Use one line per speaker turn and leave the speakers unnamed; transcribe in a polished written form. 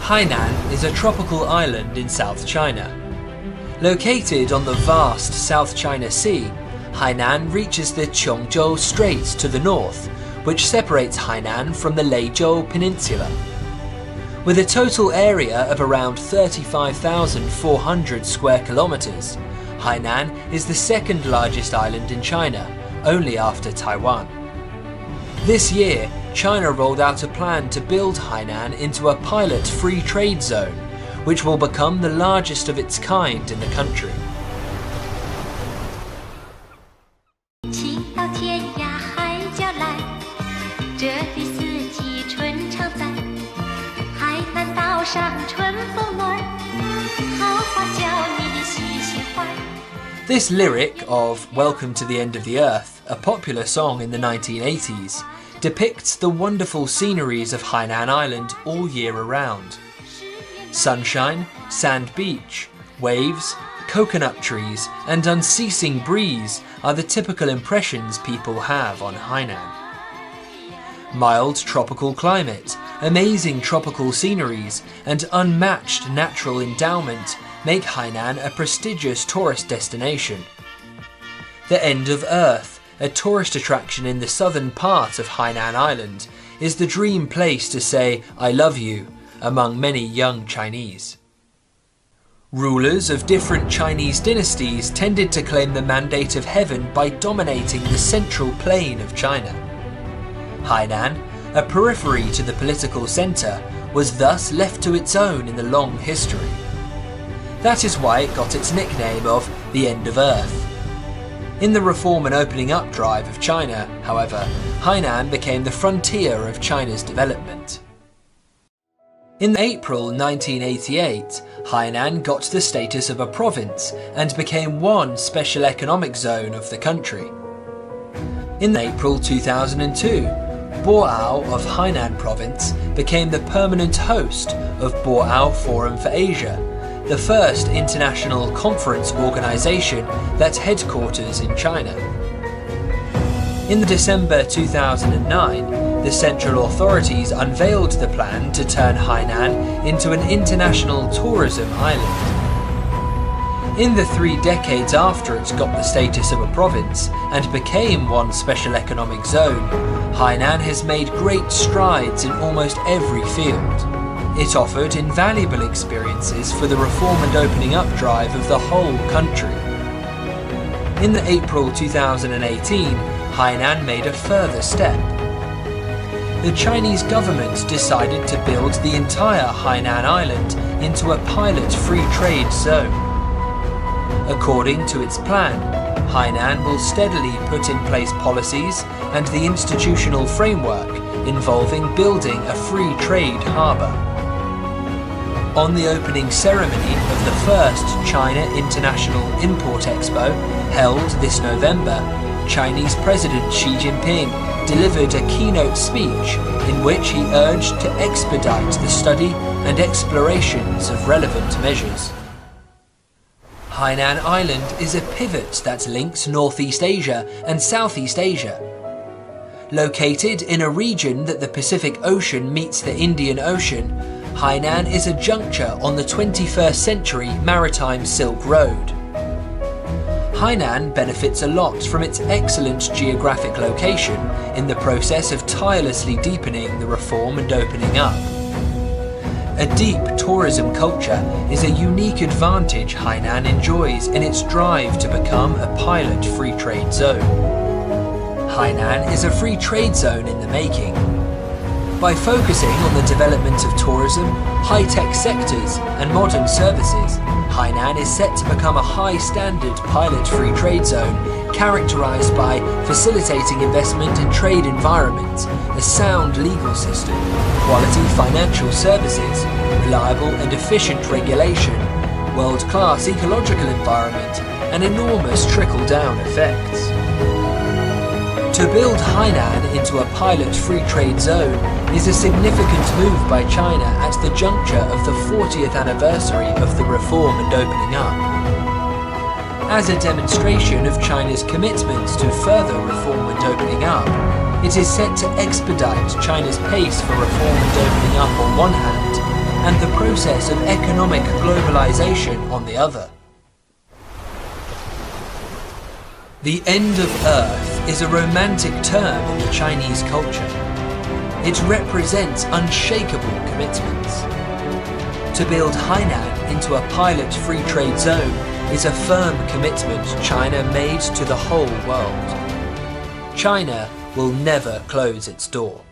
Hainan is a tropical island in South China. Located on the vast South China Sea, Hainan reaches the Qiongzhou Straits to the north, which separates Hainan from the Leizhou Peninsula. With a total area of around 35,400 square kilometers, Hainan is the second largest island in China, only after Taiwan. This year, China rolled out a plan to build Hainan into a pilot free trade zone, which will become the largest of its kind in the country.
请到天涯海角来，这里四季春常在。海南岛上春风暖，好花叫你喜喜欢。
This lyric of Welcome to the End of the Earth, a popular song in the 1980s, depicts the wonderful sceneries of Hainan Island all year around. Sunshine, sand beach, waves, coconut trees and unceasing breeze are the typical impressions people have on Hainan. Mild tropical climate, amazing tropical sceneries and unmatched natural endowment make Hainan a prestigious tourist destination. The End of Earth, a tourist attraction in the southern part of Hainan Island, is the dream place to say "I love you" among many young Chinese. Rulers of different Chinese dynasties tended to claim the mandate of heaven by dominating the central plain of China. Hainan, a periphery to the political centre, was thus left to its own in the long history. That is why it got its nickname of the End of Earth. In the reform and opening up drive of China, however, Hainan became the frontier of China's development. In April 1988, Hainan got the status of a province and became one special economic zone of the country. In April 2002, Boao of Hainan Province became the permanent host of Boao Forum for Asia, the first international conference organization that's headquarters in China. In December 2009, the central authorities unveiled the plan to turn Hainan into an international tourism island. In the 3 decades after it got the status of a province and became one special economic zone, Hainan has made great strides in almost every field. It offered invaluable experiences for the reform and opening up drive of the whole country. In April 2018, Hainan made a further step. The Chinese government decided to build the entire Hainan Island into a pilot free trade zone. According to its plan, Hainan will steadily put in place policies and the institutional framework involving building a free trade harbour. On the opening ceremony of the first China International Import Expo, held this November, Chinese President Xi Jinping delivered a keynote speech in which he urged to expedite the study and explorations of relevant measures. Hainan Island is a pivot that links Northeast Asia and Southeast Asia. Located in a region that the Pacific Ocean meets the Indian Ocean, Hainan is a juncture on the 21st century maritime Silk Road. Hainan benefits a lot from its excellent geographic location in the process of tirelessly deepening the reform and opening up. A deep tourism culture is a unique advantage Hainan enjoys in its drive to become a pilot free trade zone. Hainan is a free trade zone in the making. By focusing on the development of tourism, high-tech sectors and modern services, Hainan is set to become a high-standard pilot free trade zone characterized by facilitating investment and trade environment, a sound legal system, quality financial services, reliable and efficient regulation, world-class ecological environment, and enormous trickle-down effects. To build Hainan into a pilot free trade zone is a significant move by China at the juncture of the 40th anniversary of the reform and opening up. As a demonstration of China's commitment to further reform and opening up, it is set to expedite China's pace for reform and opening up on one hand, and the process of economic globalization on the other. The end of Earth is a romantic term in the Chinese culture. It represents unshakable commitments. To build Hainan into a pilot free trade zone is a firm commitment China made to the whole world. China will never close its door.